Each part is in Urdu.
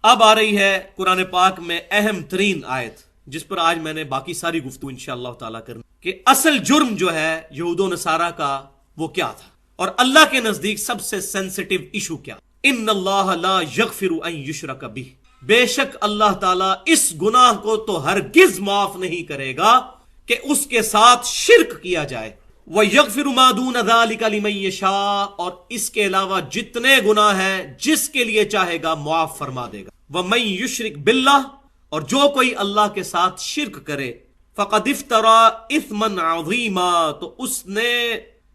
اب آ رہی ہے قرآن پاک میں اہم ترین آیت، جس پر آج میں نے باقی ساری گفتگو انشاءاللہ تعالیٰ کرنی کہ اصل جرم جو ہے یہود و نصارہ کا وہ کیا تھا، اور اللہ کے نزدیک سب سے سینسٹیو ایشو کیا۔ ان اللہ لا یغفر ان یشرک بہ، بے شک اللہ تعالیٰ اس گناہ کو تو ہرگز معاف نہیں کرے گا کہ اس کے ساتھ شرک کیا جائے، وَيَغْفِرُ مَا دُونَ ذَلِكَ لِمَن يَشَاءُ، اور اس کے علاوہ جتنے گناہ ہیں جس کے لیے چاہے گا معاف فرما دے گا۔ وَمَن يُشْرِكْ بِاللَّهِ، اور جو کوئی اللہ کے ساتھ شرک کرے، فَقَدِ افْتَرَىٰ إِثْمًا عَظِيمًا، تو اس نے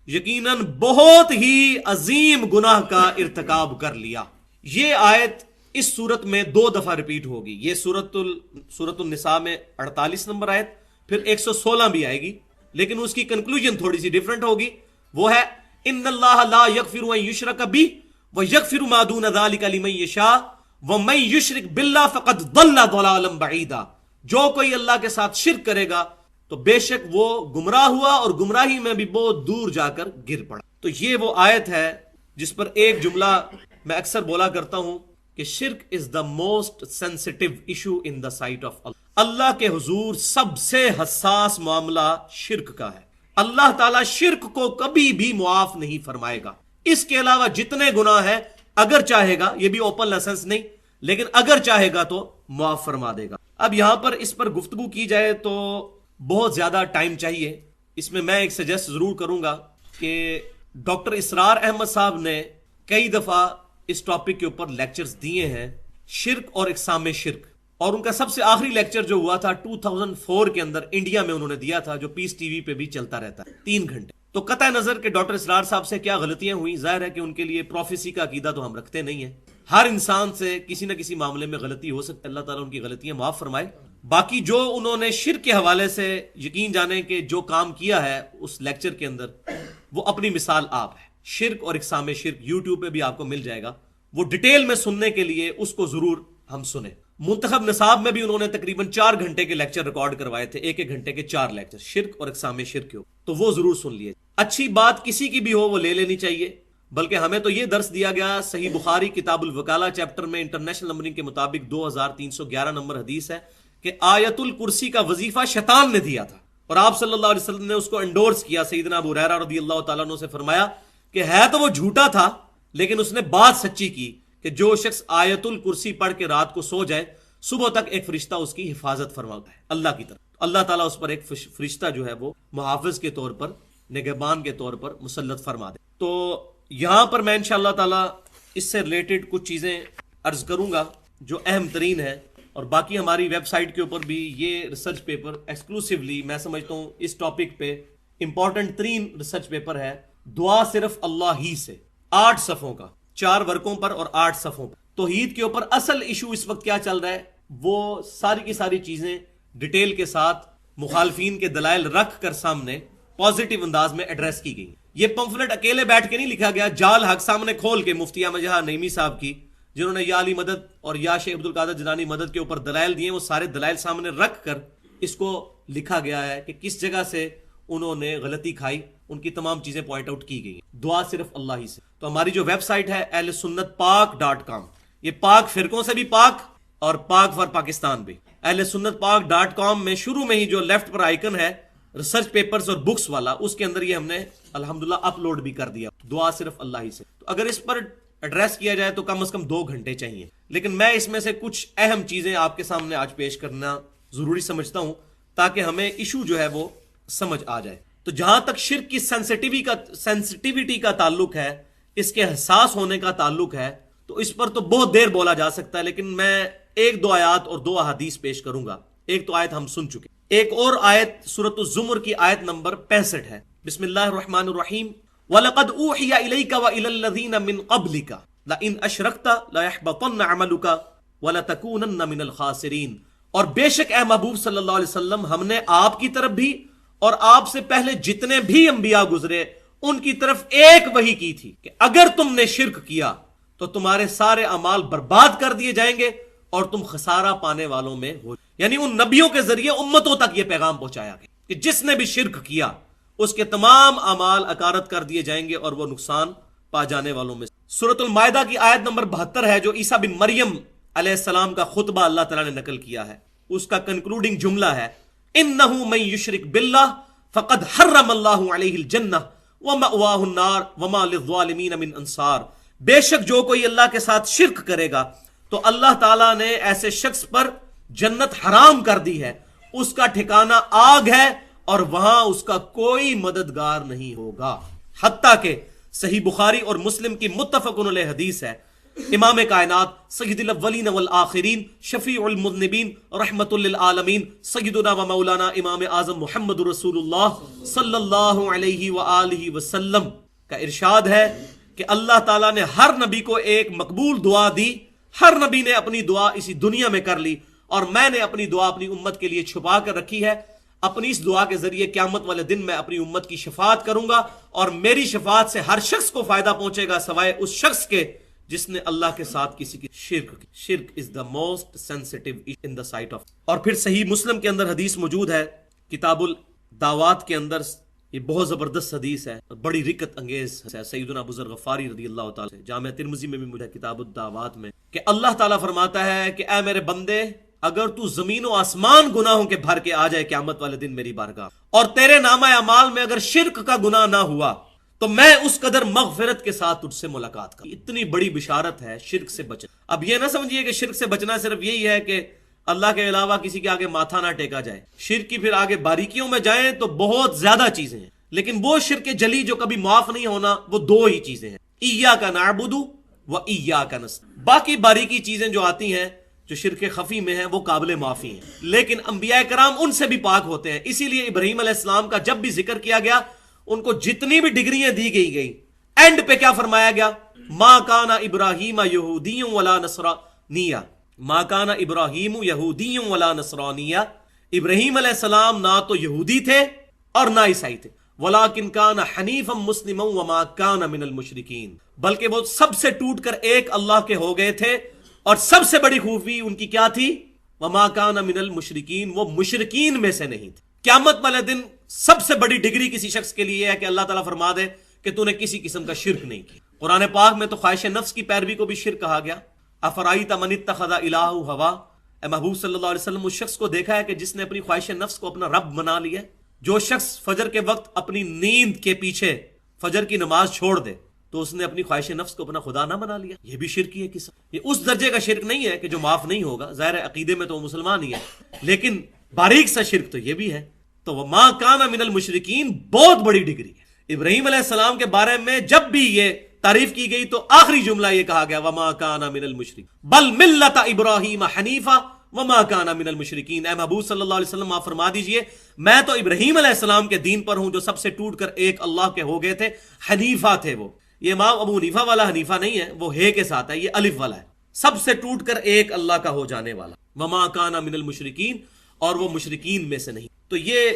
یقیناً بہت ہی عظیم گناہ کا ارتکاب کر لیا۔ یہ آیت اس صورت میں 2 دفعہ ریپیٹ ہوگی، یہ سورۃ النساء میں 48 نمبر آیت، پھر 116 بھی آئے گی، لیکن اس کی کنکلوژن تھوڑی سی ڈیفرنٹ ہوگی، وہ ہے ان اللہ لا یغفر ان یشرک بہ ویغفر ما دون ذلک لمن یشاء ومن یشرک باللہ فقد ضل ضلالا بعیدا، جو کوئی اللہ کے ساتھ شرک کرے گا تو بے شک وہ گمراہ ہوا اور گمراہی میں بھی بہت دور جا کر گر پڑا۔ تو یہ وہ آیت ہے جس پر ایک جملہ میں اکثر بولا کرتا ہوں کہ شرک is the most sensitive issue in the sight of اللہ، اللہ کے حضور سب سے حساس معاملہ شرک کا ہے۔ اللہ تعالیٰ شرک کو کبھی بھی معاف نہیں فرمائے گا۔ اس کے علاوہ جتنے گناہ ہیں اگر چاہے گا، یہ بھی اوپن لائسنس نہیں، لیکن اگر چاہے گا تو معاف فرما دے گا۔ اب یہاں پر اس پر گفتگو کی جائے تو بہت زیادہ ٹائم چاہیے، اس میں ایک سجیسٹ ضرور کروں گا کہ ڈاکٹر اسرار احمد صاحب نے کئی دفعہ اس ٹاپک کے اوپر لیکچرز دیے ہیں، شرک اور اقسام شرک، اور ان کا سب سے آخری لیکچر جو ہوا تھا 2004 کے اندر انڈیا میں انہوں نے دیا تھا، جو پیس ٹی وی پہ بھی چلتا رہتا ہے 3 گھنٹے۔ تو قطع نظر کہ ڈاکٹر اسرار صاحب سے کیا غلطیاں ہوئی، ظاہر ہے کہ ان کے لیے پروفیسی کا عقیدہ تو ہم رکھتے نہیں ہیں، ہر انسان سے کسی نہ کسی معاملے میں غلطی ہو سکتی ہے، اللہ تعالیٰ ان کی غلطیاں معاف فرمائے۔ باقی جو انہوں نے شرک کے حوالے سے یقین جانے کہ جو کام کیا ہے اس لیکچر کے اندر، وہ اپنی مثال آپ ہے۔ شرک اور اقسام شرک یوٹیوب پہ بھی آپ کو مل جائے گا، وہ ڈیٹیل میں سننے کے لیے اس کو ضرور ہم سنیں۔ منتخب نصاب میں بھی انہوں نے تقریباً 4 گھنٹے کے لیکچر ریکارڈ کروائے تھے، 1 گھنٹے کے 4 لیکچر شرک اور اقسام شرک کے، تو وہ ضرور سن لیے۔ اچھی بات کسی کی بھی ہو وہ لے لینی چاہیے، بلکہ ہمیں تو یہ درس دیا گیا، صحیح بخاری کتاب الوکالہ چیپٹر میں انٹرنیشنل نمبرنگ کے مطابق 2311 نمبر حدیث ہے کہ آیت الکرسی کا وظیفہ شیطان نے دیا تھا، اور آپ صلی اللہ علیہ وسلم نے اس کو انڈورس کیا۔ سیدنا ابو ہریرہ رضی اللہ تعالیٰ عنہ سے فرمایا کہ ہے تو وہ جھوٹا تھا لیکن اس نے بات سچی کی کہ جو شخص آیت الکرسی پڑھ کے رات کو سو جائے، صبح تک ایک فرشتہ اس کی حفاظت فرماتا ہے اللہ کی طرف، اللہ تعالیٰ اس پر ایک فرشتہ جو ہے وہ محافظ کے طور پر، نگہبان کے طور پر مسلط فرما دے۔ تو یہاں پر میں انشاءاللہ تعالیٰ اس سے ریلیٹڈ کچھ چیزیں عرض کروں گا جو اہم ترین ہیں، اور باقی ہماری ویب سائٹ کے اوپر بھی یہ ریسرچ پیپر ایکسکلوسیولی میں سمجھتا ہوں اس ٹاپک پہ امپورٹنٹ ترین ریسرچ پیپر ہے، دعا صرف اللہ ہی سے، 8 صفحوں کا، 4 ورقوں پر اور 8 صفحوں پر۔ توحید کے اوپر اصل ایشو اس وقت کیا چل رہا ہے، وہ ساری کی ساری چیزیں ڈیٹیل کے ساتھ مخالفین کے دلائل رکھ کر سامنے پازیٹیو انداز میں ایڈریس کی گئی۔ یہ پمفلٹ اکیلے بیٹھ کے نہیں لکھا گیا، جال حق سامنے کھول کے مفتی احمد جہاں نعیمی صاحب کی، جنہوں نے یا علی مدد اور یا شیخ عبد القادر جیلانی مدد کے اوپر دلائل دیے، وہ سارے دلائل سامنے رکھ کر اس کو لکھا گیا ہے کہ کس جگہ سے انہوں نے غلطی کھائی، ان کی تمام چیزیں پوائنٹ آؤٹ کی گئی ہیں۔ دعا صرف اللہ ہی سے۔ تو ہماری جو ویب سائٹ ہے ahlsunnatpak.com، یہ پاک فرقوں سے بھی پاک اور پاک فار پاکستان بھی، ahlsunnatpak.com میں شروع میں ہی جو لیفٹ پر آئیکن ہے ریسرچ پیپرز اور بکس والا، اس کے اندر یہ ہم نے الحمدللہ اپلوڈ بھی کر دیا، دعا صرف اللہ ہی سے۔ تو اگر اس پر ایڈریس کیا جائے تو کم از کم 2 گھنٹے چاہیے، لیکن میں اس میں سے کچھ اہم چیزیں آپ کے سامنے آج پیش کرنا ضروری سمجھتا ہوں تاکہ ہمیں ایشو جو ہے وہ سمجھ آ جائے۔ تو جہاں تک شرک کی سینسٹیوٹی کا تعلق ہے، اس کے حساس ہونے کا تعلق ہے، تو اس پر تو بہت دیر بولا جا سکتا ہے، لیکن میں 1-2 آیات اور 2 احادیث پیش کروں گا۔ ایک تو آیت ہم سن چکے، ایک اور آیت سورۃ الزمر کی آیت نمبر 65 ہے، بسم اللہ الرحمن الرحیم، وَلَقَدْ أُوحِيَ إِلَيْكَ وَإِلَى الَّذِينَ مِنْ قَبْلِكَ لَئِنْ أَشْرَكْتَ لَيَحْبَطَنَّ عَمَلُكَ وَلَتَكُونَنَّ مِنَ الْخَاسِرِينَ، اور بے شک اے محبوب صلی اللہ علیہ وسلم، ہم نے آپ کی طرف بھی اور آپ سے پہلے جتنے بھی انبیاء گزرے ان کی طرف ایک وحی کی تھی کہ اگر تم نے شرک کیا تو تمہارے سارے اعمال برباد کر دیے جائیں گے اور تم خسارہ پانے والوں میں ہو۔ یعنی ان نبیوں کے ذریعے امتوں تک یہ پیغام پہنچایا گیا کہ جس نے بھی شرک کیا اس کے تمام اعمال اکارت کر دیے جائیں گے اور وہ نقصان پا جانے والوں میں۔ سورۃ المائدہ کی آیت نمبر 72 ہے جو عیسیٰ بن مریم علیہ السلام کا خطبہ اللہ تعالیٰ نے نقل کیا ہے. اس کا کنکلوڈنگ جملہ ہے انہ من یشرک باللہ فقد حرم اللہ علیہ الجنہ ومأواہ النار وما للظالمین من انصار. بے شک جو کوئی اللہ کے ساتھ شرک کرے گا تو اللہ تعالیٰ نے ایسے شخص پر جنت حرام کر دی ہے, اس کا ٹھکانہ آگ ہے اور وہاں اس کا کوئی مددگار نہیں ہوگا. حتیٰ کہ صحیح بخاری اور مسلم کی متفق علیہ حدیث ہے, امام کائنات سید الاولین والآخرین شفیع المذنبین رحمت للعالمین سیدنا و مولانا امام اعظم محمد رسول اللہ صلی اللہ علیہ وآلہ وسلم کا ارشاد ہے کہ اللہ تعالیٰ نے ہر نبی کو ایک مقبول دعا دی. ہر نبی نے اپنی دعا اسی دنیا میں کر لی اور میں نے اپنی دعا اپنی امت کے لیے چھپا کر رکھی ہے. اپنی اس دعا کے ذریعے قیامت والے دن میں اپنی امت کی شفاعت کروں گا اور میری شفاعت سے ہر شخص کو فائدہ پہنچے گا سوائے اس شخص کے جس نے اللہ کے ساتھ کسی کی شرک کی. شرک is the most sensitive in the sight of. اور پھر صحیح مسلم کے اندر حدیث موجود ہے, کتاب الدعوات کے اندر, یہ بہت زبردست حدیث ہے, بڑی رکت انگیز ہے. سیدنا ابو ذر غفاری رضی اللہ تعالیٰ سے جامع ترمذی میں بھی موجود ہے کتاب الدعوات میں کہ اللہ تعالیٰ فرماتا ہے کہ اے میرے بندے, اگر تو زمین و آسمان گناہوں کے بھر کے آ جائے قیامت والے دن میری بارگاہ اور تیرے نامہ اعمال میں اگر شرک کا گناہ نہ ہوا تو میں اس قدر مغفرت کے ساتھ تجھ سے ملاقات کروں. اتنی بڑی بشارت ہے شرک سے بچنا. اب یہ نہ سمجھیے کہ شرک سے بچنا صرف یہی ہے کہ اللہ کے علاوہ کسی کے آگے ماتھا نہ ٹیکا جائے. شرک کی پھر آگے باریکیوں میں جائیں تو بہت زیادہ چیزیں ہیں, لیکن وہ شرک جلی جو کبھی معاف نہیں ہونا وہ دو ہی چیزیں ہیں, ایاک نعبد و ایاک نستعین. باقی باریکی چیزیں جو آتی ہیں جو شرک خفی میں ہیں وہ قابل معافی ہیں, لیکن انبیاء کرام ان سے بھی پاک ہوتے ہیں. اسی لیے ابراہیم علیہ السلام کا جب بھی ذکر کیا گیا ان کو جتنی بھی ڈگریاں دی گئی اینڈ پہ کیا فرمایا گیا, ما کان ابراہیم یہودی ولا نصرانی, ما کان ابراہیم یہودی ولا نصرانی. ابراہیم علیہ السلام نہ تو یہودی تھے اور نہ عیسائی تھے, ولیکن کان حنیفا مسلما وما کان من المشرکین, بلکہ وہ سب سے ٹوٹ کر ایک اللہ کے ہو گئے تھے. اور سب سے بڑی خوبی ان کی کیا تھی, وما کان من المشرکین, وہ مشرکین میں سے نہیں تھے. قیامت والے دن سب سے بڑی ڈگری کسی شخص کے لیے ہے کہ اللہ تعالیٰ فرما دے کہ تو نے کسی قسم کا شرک نہیں کیا. قرآن پاک میں تو خواہش نفس کی پیروی کو بھی شرک کہا گیا. افرائیت من اتخذ الہہ ہوا, اے محبوب صلی اللہ علیہ وسلم اس شخص کو دیکھا ہے کہ جس نے اپنی خواہش نفس کو اپنا رب بنا لیا. جو شخص فجر کے وقت اپنی نیند کے پیچھے فجر کی نماز چھوڑ دے تو اس نے اپنی خواہش نفس کو اپنا خدا نہ بنا لیا. یہ بھی شرک ہی ہے قسم. یہ اس درجے کا شرک نہیں ہے کہ جو معاف نہیں ہوگا, ظاہر عقیدے میں تو وہ مسلمان ہی ہے, لیکن باریک سا شرک تو یہ بھی ہے. تو وما کان من المشرکین بہت بڑی ڈگری ہے. ابراہیم علیہ السلام کے بارے میں جب بھی یہ تعریف کی گئی تو آخری جملہ یہ کہا گیا وما کان من المشرکین بل ملت ابراہیم حنیفا وما کان من المشرکین. اے محبوب صلی اللہ علیہ وسلم آپ فرما دیجئے میں تو ابراہیم علیہ السلام کے دین پر ہوں جو سب سے ٹوٹ کر ایک اللہ کے ہو گئے تھے. حنیفہ تھے وہ, یہ امام ابو حنیفہ والا حنیفہ نہیں ہے, وہ ہے کے ساتھ ہے, یہ الف والا ہے, سب سے ٹوٹ کر ایک اللہ کا ہو جانے والا. وما کان من المشرکین, اور وہ مشرکین میں سے نہیں. تو یہ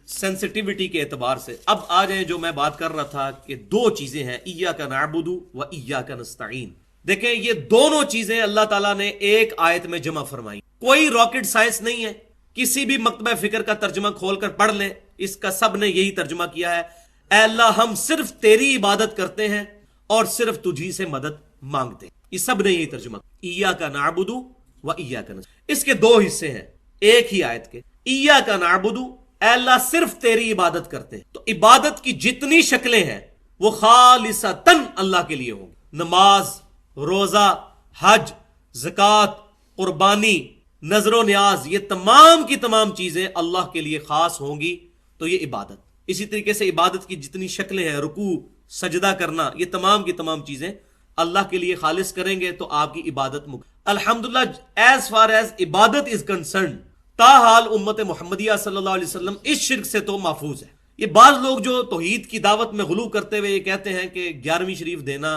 سینسٹیوٹی کے اعتبار سے. اب آ جائیں جو میں بات کر رہا تھا کہ دو چیزیں ہیں, ایاک نعبد و ایاک نستعین. دیکھیں یہ دونوں چیزیں اللہ تعالیٰ نے ایک آیت میں جمع فرمائی. کوئی راکٹ سائنس نہیں ہے, کسی بھی مکتبہ فکر کا ترجمہ کھول کر پڑھ لیں, اس کا سب نے یہی ترجمہ کیا ہے, اے اللہ ہم صرف تیری عبادت کرتے ہیں اور صرف تجھی سے مدد مانگتے ہیں. یہ سب نے یہی ترجمہ, ایاک نعبد و ایاک نستعین. اس کے دو حصے ہیں ایک ہی آیت کے. ایاک نعبد, اے اللہ صرف تیری عبادت کرتے ہیں. تو عبادت کی جتنی شکلیں ہیں وہ خالصتاً اللہ کے لیے ہوں گی. نماز, روزہ, حج, زکوٰۃ, قربانی, نظر و نیاز, یہ تمام کی تمام چیزیں اللہ کے لیے خاص ہوں گی. تو یہ عبادت. اسی طریقے سے عبادت کی جتنی شکلیں ہیں, رکوع, سجدہ کرنا, یہ تمام کی تمام چیزیں اللہ کے لیے خالص کریں گے تو آپ کی عبادت الحمدللہ ایز فار ایز عبادت از کنسرنڈ, تاحال امت محمدیہ صلی اللہ علیہ وسلم اس شرک سے تو محفوظ ہے. یہ بعض لوگ جو توحید کی دعوت میں غلو کرتے ہوئے یہ کہتے ہیں کہ 11ویں شریف دینا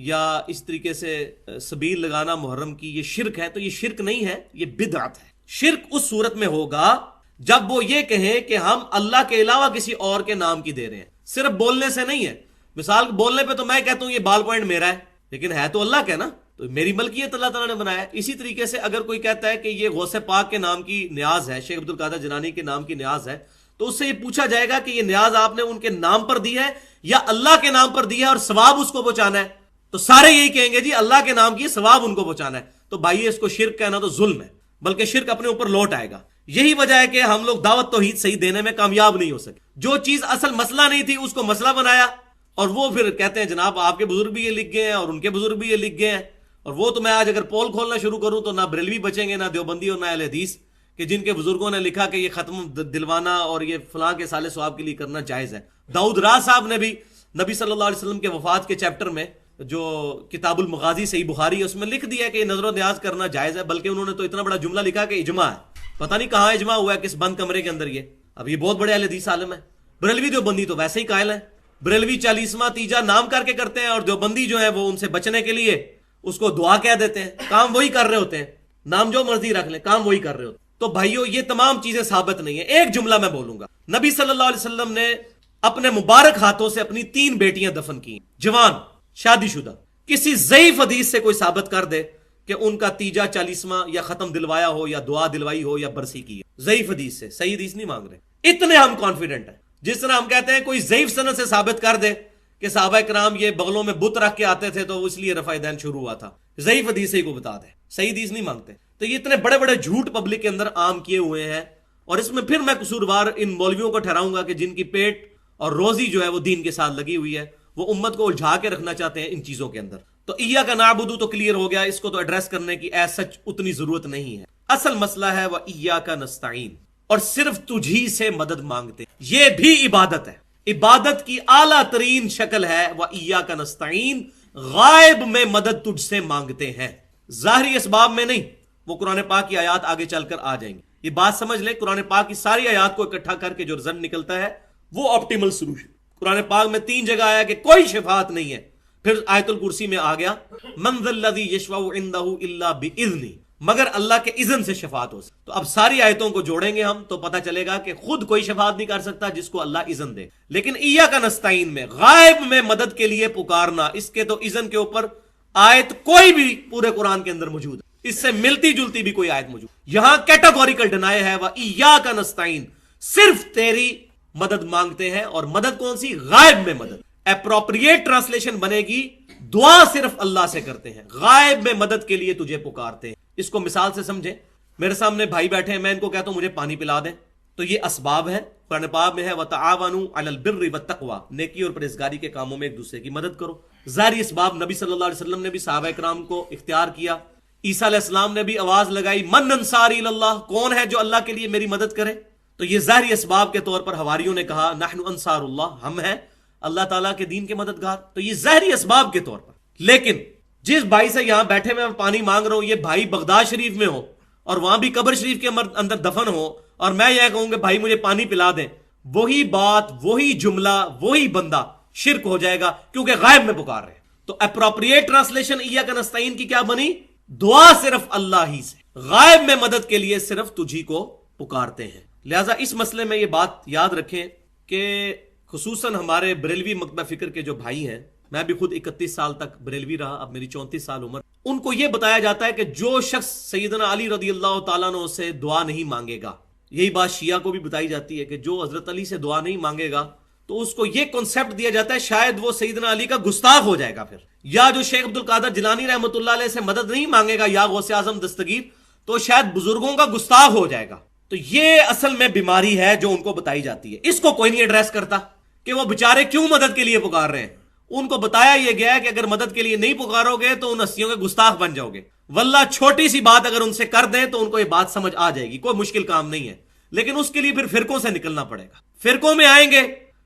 یا اس طریقے سے سبیل لگانا محرم کی یہ شرک ہے, تو یہ شرک نہیں ہے, یہ بدعت ہے. شرک اس صورت میں ہوگا جب وہ یہ کہیں کہ ہم اللہ کے علاوہ کسی اور کے نام کی دے رہے ہیں. صرف بولنے سے نہیں ہے. مثال بولنے پہ تو میں کہتا ہوں یہ بال پوائنٹ میرا ہے, لیکن ہے تو اللہ کا نا, تو میری ملکیت اللہ تعالیٰ نے بنایا ہے. اسی طریقے سے اگر کوئی کہتا ہے کہ یہ غوث پاک کے نام کی نیاز ہے, شیخ عبد القادر جیلانی کے نام کی نیاز ہے, تو اس سے یہ پوچھا جائے گا کہ یہ نیاز آپ نے ان کے نام پر دی ہے یا اللہ کے نام پر دی ہے اور ثواب اس کو پہنچانا ہے. تو سارے یہی کہیں گے جی اللہ کے نام کی ثواب ان کو پہنچانا ہے. تو بھائی اس کو شرک کہنا تو ظلم ہے، بلکہ شرک اپنے اوپر لوٹ آئے گا۔ یہی وجہ ہے کہ ہم لوگ دعوت توحید صحیح دینے میں کامیاب نہیں ہو سکے۔ جو چیز اصل مسئلہ نہیں تھی اس کو مسئلہ بنایا، اور وہ پھر کہتے ہیں جناب آپ کے بزرگ بھی یہ لکھ گئے ہیں اور ان کے بزرگ بھی یہ لکھ گئے ہیں، اور وہ تو میں آج اگر پول کھولنا شروع کروں تو نہ بریلوی بچیں گے، نہ دیوبندی اور نہ اہل حدیث، کہ جن کے بزرگوں نے لکھا کہ یہ ختم دلوانا اور یہ فلاں کے سال ثواب کے لیے کرنا جائز ہے۔ داؤد راہ صاحب نے بھی نبی صلی اللہ علیہ وسلم کے وفات کے چیپٹر میں جو کتاب المغازی صحیح بخاری ہے اس میں لکھ دیا کہ یہ نظر و نیاز کرنا جائز ہے، بلکہ انہوں نے تو اتنا بڑا جملہ لکھا کہ اجماع ہے۔ پتہ نہیں کہاں اجماع ہوا ہے، کس بند کمرے کے اندر یہ۔ اب یہ بہت بڑے اہل حدیث عالم ہیں۔ بریلوی دیوبندی تو ویسے ہی قائل ہیں، بریلوی 40واں تیجا نام کر کے کرتے ہیں، اور دیوبندی جو ہے وہ ان سے بچنے کے لیے اس کو دعا کہہ دیتے ہیں۔ کام وہی کر رہے ہوتے ہیں، نام جو مرضی رکھ لیں، کام وہی کر رہے ہوتے ہیں۔ تو بھائیو یہ تمام چیزیں ثابت نہیں ہیں۔ ایک جملہ میں بولوں گا، نبی صلی اللہ علیہ وسلم نے اپنے مبارک ہاتھوں سے اپنی 3 بیٹیاں دفن کی، جوان شادی شدہ۔ کسی ضعیف حدیث سے کوئی ثابت کر دے کہ ان کا تیجا 40واں یا ختم دلوایا ہو یا دعا دلوائی ہو یا برسی کی ہے، ضعیف حدیث سے، صحیح حدیث نہیں مانگ رہے۔ اتنے ہم کانفیڈنٹ ہیں، جس طرح ہم کہتے ہیں کوئی ضعیف سند سے ثابت کر دے کہ صحابہ کرام یہ بغلوں میں بت رکھ کے آتے تھے تو اس لیے رفع دین شروع ہوا تھا، ضعیف حدیث سے ہی کو بتا دے، صحیح حدیث نہیں مانگتے۔ تو یہ اتنے بڑے بڑے جھوٹ پبلک کے اندر عام کیے ہوئے ہیں، اور اس میں پھر میں قصوروار ان مولویوں کو ٹھہراؤں گا کہ جن کی پیٹ اور روزی جو ہے وہ دین کے ساتھ لگی ہوئی ہے، وہ امت کو الجھا کے رکھنا چاہتے ہیں ان چیزوں کے اندر۔ تو ایاک نعبد تو کلیئر ہو گیا، اس کو تو ایڈریس کرنے کی ایز سچ اتنی ضرورت نہیں ہے۔ اصل مسئلہ ہے وہ ایاک نستعین، اور صرف تجھی سے مدد مانگتے ہیں، یہ بھی عبادت ہے۔ عبادت کی اعلیٰ ترین شکل ہے وہ ایاک نستعین، غائب میں مدد تجھ سے مانگتے ہیں، ظاہری اسباب میں نہیں۔ وہ قرآن پاک کی آیات آگے چل کر آ جائیں گے، یہ بات سمجھ لیں۔ قرآن پاک کی ساری آیات کو اکٹھا کر کے جو رزلٹ نکلتا ہے وہ آپٹیمل سولوشن۔ قرآن پاک میں 3 جگہ آیا کہ کوئی شفاعت نہیں ہے، پھر آیت الکرسی میں آ گیا من ذا الذی یشفع عنده الا باذنہ، مگر اللہ کے اذن سے شفاعت ہو سکتی۔ تو اب ساری آیتوں کو جوڑیں گے ہم تو پتہ چلے گا کہ خود کوئی شفاعت نہیں کر سکتا جس کو اللہ اذن دے، لیکن ایاک نستعین میں غائب میں مدد کے لیے پکارنا، اس کے تو اذن کے اوپر آیت کوئی بھی پورے قرآن کے اندر موجود ہے، اس سے ملتی جلتی بھی کوئی آیت موجود۔ یہاں کیٹاگوریکل ڈینائی ہے وہ ایاک نستعین، صرف تیری مدد مانگتے ہیں، اور مدد کون سی؟ غائب میں مدد۔ اپروپریٹ ٹرانسلیشن بنے گی دعا صرف اللہ سے کرتے ہیں، غائب میں مدد کے لیے تجھے پکارتے ہیں۔ اس کو مثال سے سمجھیں، میرے سامنے بھائی بیٹھے ہیں، میں ان کو کہتا ہوں مجھے پانی پلا دیں، تو یہ اسباب ہے۔ قرآن پاک میں ہے وَتَعَاوَنُوا عَلَى الْبِرِّ وَالتَّقْوَى، نیکی اور پرہیزگاری کے کاموں میں ایک دوسرے کی مدد کرو۔ ظاہری اسباب نبی صلی اللہ علیہ وسلم نے بھی صحابہ کرام کو اختیار کیا، عیسیٰ علیہ السلام نے بھی آواز لگائی من انصاری اللہ، کون ہے جو اللہ کے لیے میری مدد کرے؟ تو یہ ظاہری اسباب کے طور پر حواریوں نے کہا نحن انصار اللہ، ہم ہیں اللہ تعالیٰ کے دین کے مددگار، تو یہ ظاہری اسباب کے طور پر۔ لیکن جس بھائی سے یہاں بیٹھے میں پانی مانگ رہا ہوں، یہ بھائی بغداد شریف میں ہو اور وہاں بھی قبر شریف کے اندر دفن ہو، اور میں یہ کہوں کہ بھائی مجھے پانی پلا دیں، وہی بات، وہی جملہ، وہی بندہ شرک ہو جائے گا، کیونکہ غائب میں پکار رہے ہیں۔ تو اپروپریٹ ٹرانسلیشن ایاک نستعین کی کیا بنی؟ دعا صرف اللہ ہی سے، غائب میں مدد کے لیے صرف تجھی کو پکارتے ہیں۔ لہٰذا اس مسئلے میں یہ بات یاد رکھیں کہ خصوصاً ہمارے بریلوی مکتبہ فکر کے جو بھائی ہیں، میں بھی خود 31 سال تک بریلوی رہا، اب میری 34 سال عمر، ان کو یہ بتایا جاتا ہے کہ جو شخص سیدنا علی رضی اللہ تعالیٰ عنہ سے دعا نہیں مانگے گا، یہی بات شیعہ کو بھی بتائی جاتی ہے کہ جو حضرت علی سے دعا نہیں مانگے گا تو اس کو یہ کنسیپٹ دیا جاتا ہے شاید وہ سیدنا علی کا گستاخ ہو جائے گا پھر، یا جو شیخ عبد القادر جیلانی رحمۃ اللہ علیہ سے مدد نہیں مانگے گا یا غوث اعظم دستگیر، تو شاید بزرگوں کا گستاخ ہو جائے گا۔ تو یہ اصل میں بیماری ہے جو ان کو بتائی جاتی ہے، اس کو کوئی نہیں ایڈریس کرتا کہ وہ بےچارے کیوں مدد کے لیے پکار رہے ہیں۔ ان کو بتایا یہ گیا ہے کہ اگر مدد کے لیے نہیں پکارو گے تو ان ہستیوں کے گستاخ بن جاؤ گے۔ واللہ چھوٹی سی بات اگر ان سے کر دیں تو ان کو یہ بات سمجھ آ جائے گی، کوئی مشکل کام نہیں ہے، لیکن اس کے لیے پھر فرقوں سے نکلنا پڑے گا۔ فرقوں میں آئیں گے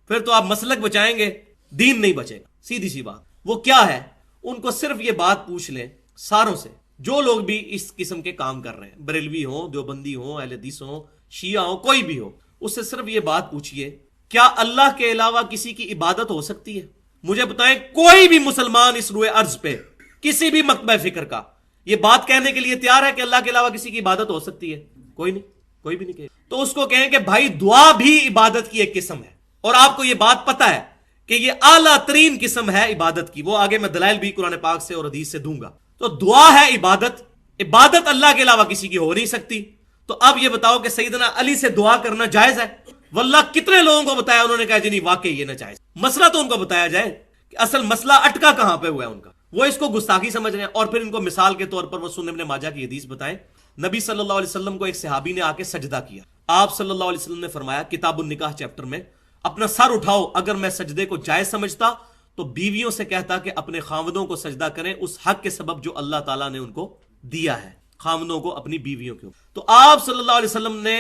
پھر تو آپ مسلک بچائیں گے، دین نہیں بچے گا، سیدھی سی بات۔ وہ کیا ہے؟ ان کو صرف یہ بات پوچھ لیں ساروں سے، جو لوگ بھی اس قسم کے کام کر رہے ہیں، بریلوی ہوں، دیوبندی ہوں، اہل حدیث ہوں، شیعہ ہوں، کوئی بھی ہو، اس سے صرف یہ بات پوچھئے کیا اللہ کے علاوہ کسی کی عبادت ہو سکتی ہے؟ مجھے بتائیں کوئی بھی مسلمان اس روئے ارض پہ کسی بھی مکتبہ فکر کا یہ بات کہنے کے لیے تیار ہے کہ اللہ کے علاوہ کسی کی عبادت ہو سکتی ہے؟ کوئی نہیں، کوئی بھی نہیں کہے۔ تو اس کو کہیں کہ بھائی دعا بھی عبادت کی ایک قسم ہے، اور آپ کو یہ بات پتہ ہے کہ یہ اعلیٰ ترین قسم ہے عبادت کی، وہ آگے میں دلائل بھی قرآن پاک سے اور حدیث سے دوں گا۔ تو دعا ہے عبادت، عبادت اللہ کے علاوہ کسی کی ہو نہیں سکتی۔ تو اب یہ بتاؤ کہ سیدنا علی سے دعا کرنا جائز ہے؟ واللہ کتنے لوگوں کو بتایا، انہوں نے کہا جی نہیں واقعی یہ نہ جائز۔ مسئلہ تو ان کو بتایا جائے کہ اصل مسئلہ اٹکا کہاں پہ ہوا ہے ان کا۔ وہ اس کو گستاخی سمجھ رہے ہیں. اور پھر ان کو مثال کے طور پر وہ سنن ابن ماجہ کی حدیث بتائیں. نبی صلی اللہ علیہ وسلم کو ایک صحابی نے آ کے سجدہ کیا. آپ صلی اللہ علیہ وسلم نے فرمایا کتاب النکاح چیپٹر میں, اپنا سر اٹھاؤ, اگر میں سجدے کو جائز سمجھتا تو بیویوں سے کہتا کہ اپنے خاوندوں کو سجدہ کریں اس حق کے سبب جو اللہ تعالیٰ نے ان کو دیا ہے, خاوندوں کو اپنی بیویوں کو. تو آپ صلی اللہ علیہ وسلم نے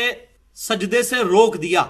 سجدے سے روک دیا.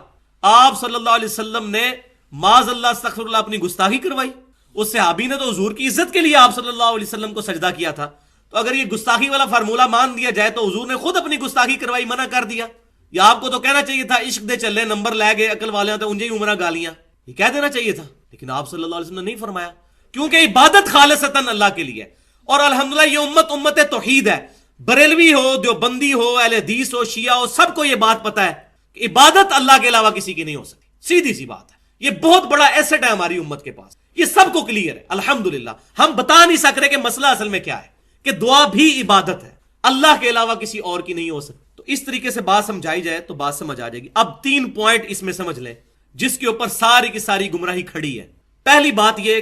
آپ صلی اللہ علیہ وسلم نے معاذ اللہ استغفر اللہ اپنی گستاخی کروائی. اس صحابی نے تو حضور کی عزت کے لیے آپ صلی اللہ علیہ وسلم کو سجدہ کیا تھا. تو اگر یہ گستاخی والا فارمولہ مان دیا جائے تو حضور نے خود اپنی گستاخی کروائی, منع کر دیا. یا آپ کو تو کہنا چاہیے تھا عشق دے چلے نمبر لے گئے عقل والے تو انجے ہی عمرہ گالیاں, یہ کہہ دینا چاہیے تھا. لیکن آپ صلی اللہ علیہ وسلم نے نہیں فرمایا, کیونکہ عبادت خالصتاً اللہ کے لیے. اور الحمدللہ یہ امت توحید ہے. بریلوی ہو, دیوبندی ہو, اہل حدیث ہو, شیعہ ہو, سب کو یہ بات پتا ہے کہ عبادت اللہ کے علاوہ کسی کی نہیں ہو سکتی. سیدھی سی بات ہے. یہ بہت بڑا ایسٹ ہے ہماری امت کے پاس, یہ سب کو کلیئر ہے الحمدللہ. ہم بتا نہیں سک رہے کہ مسئلہ اصل میں کیا ہے, کہ دعا بھی عبادت ہے, اللہ کے علاوہ کسی اور کی نہیں ہو سکتی. تو اس طریقے سے بات سمجھائی جائے تو بات سمجھ آ جائے گی. اب 3 پوائنٹ اس میں سمجھ لیں جس کے اوپر ساری کی ساری گمراہی کھڑی ہے. پہلی بات یہ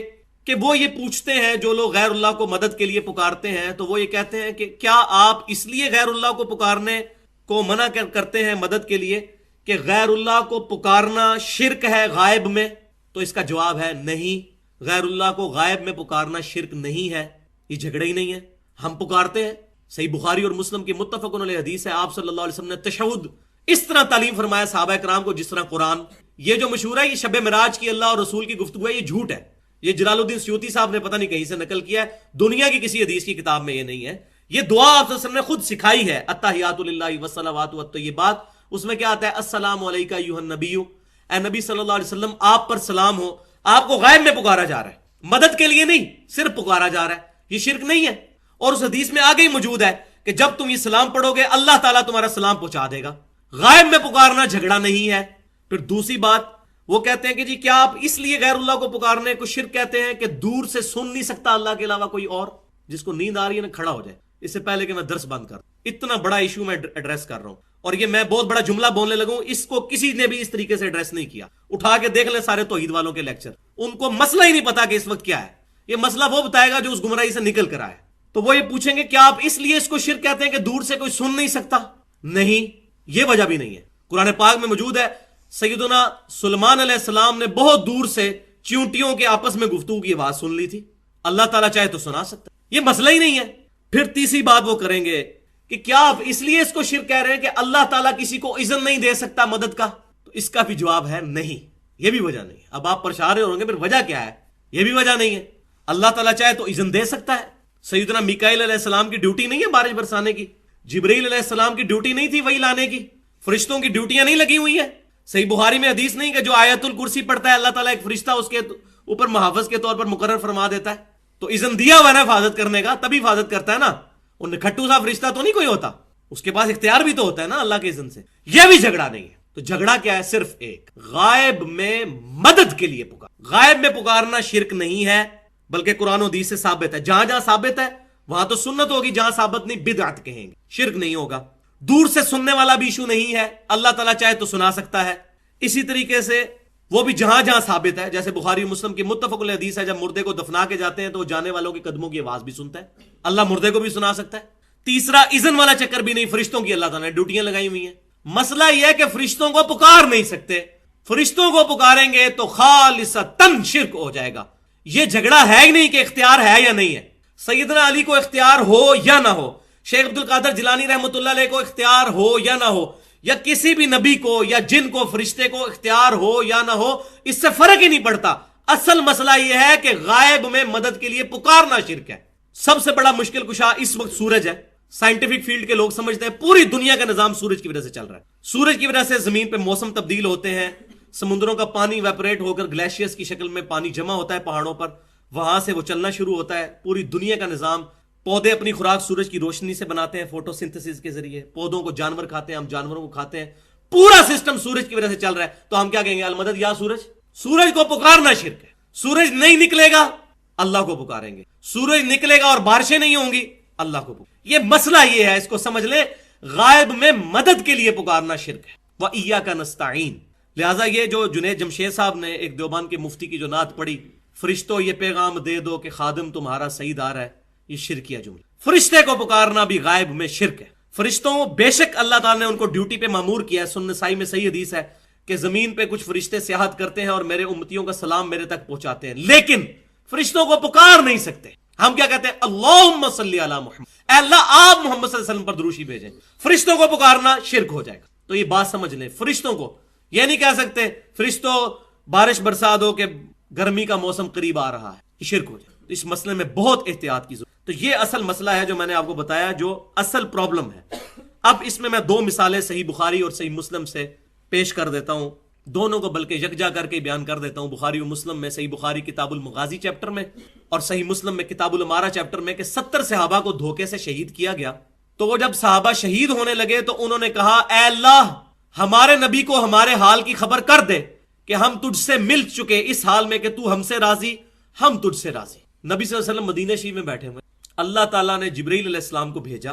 کہ وہ یہ پوچھتے ہیں, جو لوگ غیر اللہ کو مدد کے لیے پکارتے ہیں, تو وہ یہ کہتے ہیں کہ کیا آپ اس لیے غیر اللہ کو پکارنے کو منع کرتے ہیں مدد کے لیے کہ غیر اللہ کو پکارنا شرک ہے غائب میں؟ تو اس کا جواب ہے نہیں, غیر اللہ کو غائب میں پکارنا شرک نہیں ہے, یہ جھگڑا ہی نہیں ہے. ہم پکارتے ہیں. صحیح بخاری اور مسلم کی متفق علیہ حدیث ہے, آپ صلی اللہ علیہ وسلم نے تشہد اس طرح تعلیم فرمایا صحابہ کرام کو جس طرح قرآن. یہ جو مشہور ہے یہ شب معراج کی اللہ اور رسول کی گفتگو ہے, یہ جھوٹ ہے. یہ جلال الدین سیوطی صاحب نے پتہ نہیں کہیں سے نقل کیا ہے, دنیا کی کسی حدیث کی کتاب میں یہ نہیں ہے. یہ دعا آپ صلی اللہ علیہ وسلم نے خود سکھائی ہے, التحیات للہ والصلوات والطیبات. اس میں کیا آتا ہے, السلام علیکہ ایھا النبی, اے نبی صلی اللہ علیہ وسلم آپ پر سلام ہو. آپ کو غائب میں پکارا جا رہا ہے, مدد کے لیے نہیں, صرف پکارا جا رہا ہے. یہ شرک نہیں ہے. اور اس حدیث میں آگے ہی موجود ہے کہ جب تم یہ سلام پڑھو گے اللہ تعالیٰ تمہارا سلام پہنچا دے گا. غائب میں پکارنا جھگڑا نہیں ہے. پھر دوسری بات, وہ کہتے ہیں کہ جی کیا آپ اس لیے غیر اللہ کو پکارنے کو شرک کہتے ہیں کہ دور سے سن نہیں سکتا اللہ کے علاوہ کوئی اور؟ جس کو نیند آ رہی ہے نا کھڑا ہو جائے, اس سے پہلے کہ میں درس بند کر. اتنا بڑا ایشو میں ایڈریس کر رہا ہوں, اور یہ میں بہت بڑا جملہ بولنے لگوں, اس کو کسی نے بھی اس طریقے سے ایڈریس نہیں کیا. اٹھا کے دیکھ لیں سارے توحید والوں کے لیکچر, ان کو مسئلہ ہی نہیں پتا کہ اس وقت کیا ہے. یہ مسئلہ وہ بتائے گا جو اس گمراہی سے نکل کر آئے. تو وہ یہ پوچھیں گے کیا آپ اس لیے اس کو شرک کہتے ہیں کہ دور سے کوئی سن نہیں سکتا؟ نہیں, یہ وجہ بھی نہیں ہے. قرآن پاک میں موجود ہے سیدنا سلیمان علیہ السلام نے بہت دور سے چیونٹیوں کے آپس میں گفتگو کی آواز سن لی تھی. اللہ تعالیٰ چاہے تو سنا سکتا ہے, یہ مسئلہ ہی نہیں ہے. پھر تیسری بات وہ کریں گے کہ کیا آپ اس لیے اس کو شرک کہہ رہے ہیں کہ اللہ تعالیٰ کسی کو اذن نہیں دے سکتا مدد کا؟ تو اس کا بھی جواب ہے نہیں, یہ بھی وجہ نہیں. اب آپ پریشان ہوں گے پھر وجہ کیا ہے؟ یہ بھی وجہ نہیں ہے. اللہ تعالیٰ چاہے تو اذن دے سکتا ہے. سیدنا میکائیل علیہ السلام کی ڈیوٹی نہیں ہے بارش برسانے کی, جبرائیل علیہ السلام کی ڈیوٹی نہیں تھی وہی لانے کی, فرشتوں کی ڈیوٹیاں نہیں لگی ہوئی ہیں. صحیح بخاری میں حدیث نہیں کہ جو آیت الکرسی پڑھتا ہے اللہ تعالیٰ ایک فرشتہ اس کے اوپر محافظ کے طور پر مقرر فرما دیتا ہے. تو اذن دیا ہوا نا حفاظت کرنے کا, تبھی حفاظت کرتا ہے نا. ان کھٹو سا فرشتہ تو نہیں کوئی ہوتا, اس کے پاس اختیار بھی تو ہوتا ہے نا اللہ کے اذن سے. یہ بھی جھگڑا نہیں ہے. تو جھگڑا کیا ہے؟ صرف ایک, غائب میں مدد کے لیے پکار. غائب میں پکارنا شرک نہیں ہے, بلکہ قرآن و حدیث سے ثابت ہے. جہاں جہاں ثابت ہے وہاں تو سنت ہوگی, جہاں ثابت نہیں بدعت کہیں گے, شرک نہیں ہوگا. دور سے سننے والا بھی ایشو نہیں ہے, اللہ تعالیٰ چاہے تو سنا سکتا ہے. اسی طریقے سے وہ بھی جہاں جہاں ثابت ہے, جیسے بخاری مسلم کی متفق علیہ حدیث ہے جب مردے کو دفنا کے جاتے ہیں تو وہ جانے والوں کے قدموں کی آواز بھی سنتا ہے. اللہ مردے کو بھی سنا سکتا ہے. تیسرا, اذن والا چکر بھی نہیں, فرشتوں کی اللہ تعالیٰ نے ڈیوٹیاں لگائی ہوئی ہیں. مسئلہ یہ ہے کہ فرشتوں کو پکار نہیں سکتے. فرشتوں کو پکاریں گے تو خالصتاً شرک ہو جائے گا. یہ جھگڑا ہے ہی نہیں کہ اختیار ہے یا نہیں ہے. سیدنا علی کو اختیار ہو یا نہ ہو, شیخ عبد القادر جیلانی رحمۃ اللہ علیہ کو اختیار ہو یا نہ ہو, یا کسی بھی نبی کو یا جن کو فرشتے کو اختیار ہو یا نہ ہو, اس سے فرق ہی نہیں پڑتا. اصل مسئلہ یہ ہے کہ غائب میں مدد کے لیے پکارنا شرک ہے. سب سے بڑا مشکل کشا اس وقت سورج ہے. سائنٹیفک فیلڈ کے لوگ سمجھتے ہیں پوری دنیا کا نظام سورج کی وجہ سے چل رہا ہے. سورج کی وجہ سے زمین پہ موسم تبدیل ہوتے ہیں, سمندروں کا پانی ویپریٹ ہو کر گلیشیئرز کی شکل میں پانی جمع ہوتا ہے پہاڑوں پر, وہاں سے وہ چلنا شروع ہوتا ہے. پوری دنیا کا نظام, پودے اپنی خوراک سورج کی روشنی سے بناتے ہیں فوٹو سنتھسس کے ذریعے, پودوں کو جانور کھاتے ہیں, ہم جانوروں کو کھاتے ہیں. پورا سسٹم سورج کی وجہ سے چل رہا ہے. تو ہم کیا کہیں گے؟ المدد یا سورج. سورج کو پکارنا شرک ہے. سورج نہیں نکلے گا اللہ کو پکاریں گے, سورج نکلے گا اور بارشیں نہیں ہوں گی اللہ کو پکاریں. یہ مسئلہ یہ ہے, اس کو سمجھ لیں, غائب میں مدد کے لیے پکارنا شرک ہے. وَإِيَّاكَ نَسْتَعِينُ. لہٰذا یہ جو جنید جمشید صاحب نے ایک دیوبند کے مفتی کی جو نعت پڑھی, فرشتوں یہ پیغام دے دو کہ خادم تمہارا سعید آ رہا ہے، یہ شرکیہ جملہ. فرشتے کو پکارنا بھی غائب میں شرک ہے. فرشتوں بے شک اللہ تعالیٰ نے ان کو ڈیوٹی پہ مامور کیا ہے. سنن نسائی میں صحیح حدیث ہے کہ زمین پہ کچھ فرشتے سیاحت کرتے ہیں اور میرے امتیوں کا سلام میرے تک پہنچاتے ہیں، لیکن فرشتوں کو پکار نہیں سکتے. ہم کیا کہتے ہیں؟ اللہم صلی علی محمد، اے اللہ آپ محمد صلی اللہ علیہ وسلم پر دروشی بھیجیں. فرشتوں کو پکارنا شرک ہو جائے گا. تو یہ بات سمجھ لیں، فرشتوں کو یہ نہیں کہہ سکتے فرشتوں بارش برسات ہو کہ گرمی کا موسم قریب آ رہا ہے، یہ شرک ہو جائے. اس مسئلے میں بہت احتیاط کی ضرورت. تو یہ اصل مسئلہ ہے جو میں نے آپ کو بتایا، جو اصل پرابلم ہے. اب اس میں 2 مثالیں صحیح بخاری اور صحیح مسلم سے پیش کر دیتا ہوں، دونوں کو بلکہ یکجا کر کے بیان کر دیتا ہوں. بخاری و مسلم میں، صحیح بخاری کتاب المغازی چیپٹر میں اور صحیح مسلم میں کتاب الامارہ چیپٹر میں، کہ 70 صحابہ کو دھوکے سے شہید کیا گیا. تو وہ جب صحابہ شہید ہونے لگے تو انہوں نے کہا اے اللہ ہمارے نبی کو ہمارے حال کی خبر کر دے کہ ہم تجھ سے مل چکے اس حال میں کہ تو ہم سے راضی، ہم تجھ سے راضی. نبی صلی اللہ علیہ وسلم مدینہ شریف میں بیٹھے ہوئے، اللہ تعالیٰ نے جبرائیل علیہ السلام کو بھیجا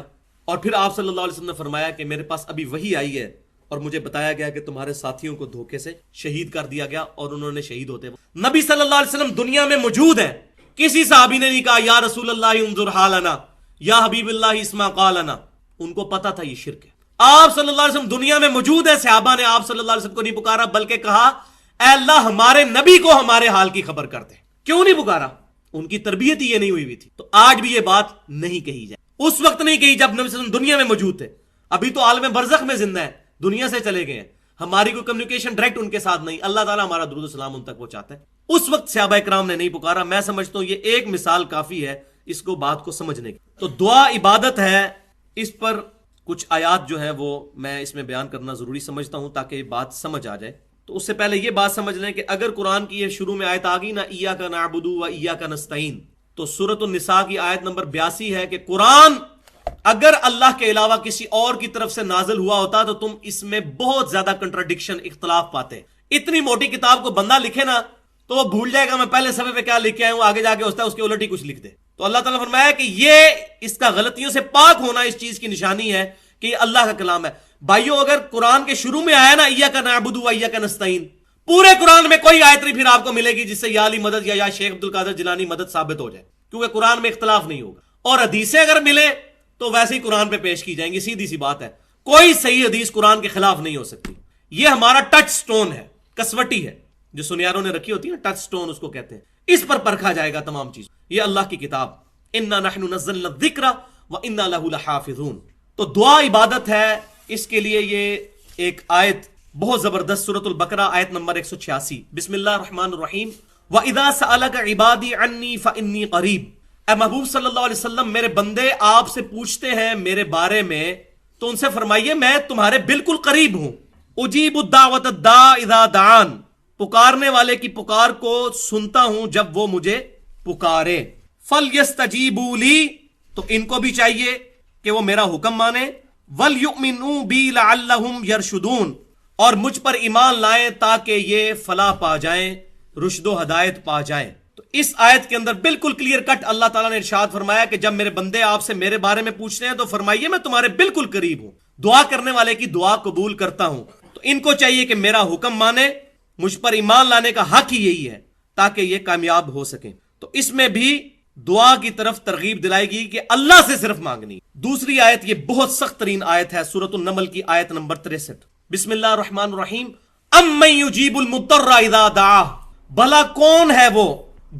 اور پھر آپ صلی اللہ علیہ وسلم نے فرمایا کہ میرے پاس ابھی وحی آئی ہے اور مجھے بتایا گیا کہ تمہارے ساتھیوں کو دھوکے سے شہید کر دیا گیا اور انہوں نے شہید ہوتے. نبی صلی اللہ علیہ وسلم دنیا میں موجود ہیں، کسی صحابی نے نہیں کہا یا رسول اللہ انظر حالنا، یا حبیب اللہ اسمع قالنا. ان کو پتا تھا یہ شرک ہے. آپ صلی اللہ علیہ وسلم دنیا میں موجود ہیں، صحابہ نے آپ صلی اللہ علیہ وسلم کو نہیں پکارا بلکہ کہا اے اللہ ہمارے نبی کو ہمارے حال کی خبر کر دے. کیوں نہیں پکارا؟ ان کی تربیت ہی یہ نہیں ہوئی تھی. تو آج بھی یہ بات نہیں کہی جائے. اس وقت نہیں کہی جب نبی صلی اللہ علیہ وسلم دنیا میں موجود تھے. ابھی تو عالم برزخ میں زندہ ہے، دنیا سے چلے گئے ہیں، ہماری کوئی کمیونیکیشن ڈائریکٹ ان کے ساتھ نہیں. اللہ تعالیٰ ہمارا درود و سلام ان تک پہنچاتا ہے. اس وقت صحابہ کرام نے نہیں پکارا. میں سمجھتا ہوں یہ ایک مثال کافی ہے اس کو بات کو سمجھنے کی. تو دعا عبادت ہے، اس پر کچھ آیات جو ہیں وہ میں اس میں بیان کرنا ضروری سمجھتا ہوں تاکہ یہ بات سمجھ آ جائے. تو اس سے پہلے یہ بات سمجھ لیں کہ اگر قرآن کی یہ شروع میں آیت آ گئی نا ایاک نعبد و ایاک نستعین، تو سورۃ النساء کی آیت نمبر 82 ہے کہ قرآن اگر اللہ کے علاوہ کسی اور کی طرف سے نازل ہوا ہوتا تو تم اس میں بہت زیادہ کنٹراڈکشن، اختلاف پاتے. اتنی موٹی کتاب کو بندہ لکھے نا تو وہ بھول جائے گا میں پہلے صفحے پہ کیا لکھ کے آیا ہوں، آگے جا کے ہوتا ہے اس کے الٹ ہی کچھ لکھ دے. تو اللہ تعالیٰ نے فرمایا کہ یہ اس کا غلطیوں سے پاک ہونا اس چیز کی نشانی ہے کہ یہ اللہ کا کلام ہے. بھائیو اگر قرآن کے شروع میں آیا نا ایاک نعبد و ایاک نستعین، پورے قرآن میں کوئی آیت نہیں پھر آپ کو ملے گی جس سے یا علی مدد یا شیخ عبد القادر جیلانی مدد ثابت ہو جائے، کیونکہ قرآن میں اختلاف نہیں ہوگا. اور حدیثیں اگر ملے تو ویسے ہی قرآن پہ پیش کی جائیں گی. سیدھی سی بات ہے، کوئی صحیح حدیث قرآن کے خلاف نہیں ہو سکتی. یہ ہمارا ٹچ سٹون ہے، کسوٹی ہے جو سنیاروں نے رکھی ہوتی ہے نا، ٹچ سٹون اس کو کہتے ہیں. اس پر پرکھا جائے گا تمام چیز. یہ اللہ کی کتاب، انا نحن نزلنا الذکر وانا لہ لحافظون. تو دعا عبادت ہے. اس کے لیے یہ ایک آیت بہت زبردست سورۃ البقرہ آیت نمبر 186، بسم اللہ الرحمن الرحیم وَإِذَا سَأَلَكَ عِبَادِي عَنِّي فَإِنِّي قَرِيبٌ. اے محبوب صلی اللہ علیہ وسلم میرے بندے آپ سے پوچھتے ہیں میرے بارے میں تو ان سے فرمائیے میں تمہارے بالکل قریب ہوں. اجیب الدعوۃ الداع اذا دعان، پکارنے والے کی پکار کو سنتا ہوں جب وہ مجھے پکارے. فَلْيَسْتَجِيبُوا لِي، تو ان کو بھی چاہیے کہ وہ میرا حکم مانے. وَلْيُؤْمِنُوا بِي لَعَلَّهُمْ يَرْشُدُونَ، اور مجھ پر ایمان لائیں تاکہ یہ فلاح پا جائیں، رشد و ہدایت پا جائیں. تو اس آیت کے اندر بالکل کلیئر کٹ اللہ تعالیٰ نے ارشاد فرمایا کہ جب میرے بندے آپ سے میرے بارے میں پوچھتے ہیں تو فرمائیے میں تمہارے بالکل قریب ہوں، دعا کرنے والے کی دعا قبول کرتا ہوں. تو ان کو چاہیے کہ میرا حکم مانے، مجھ پر ایمان لانے کا حق ہی یہی ہے تاکہ یہ کامیاب ہو سکیں. تو اس میں بھی دعا کی طرف ترغیب دلائے گی کہ اللہ سے صرف مانگنی. دوسری آیت یہ بہت سخت ترین آیت ہے، سورۃ النمل کی آیت نمبر 63، بسم اللہ الرحمن الرحیم امن یجیب المضطر اذا دعاہ، بھلا کون ہے وہ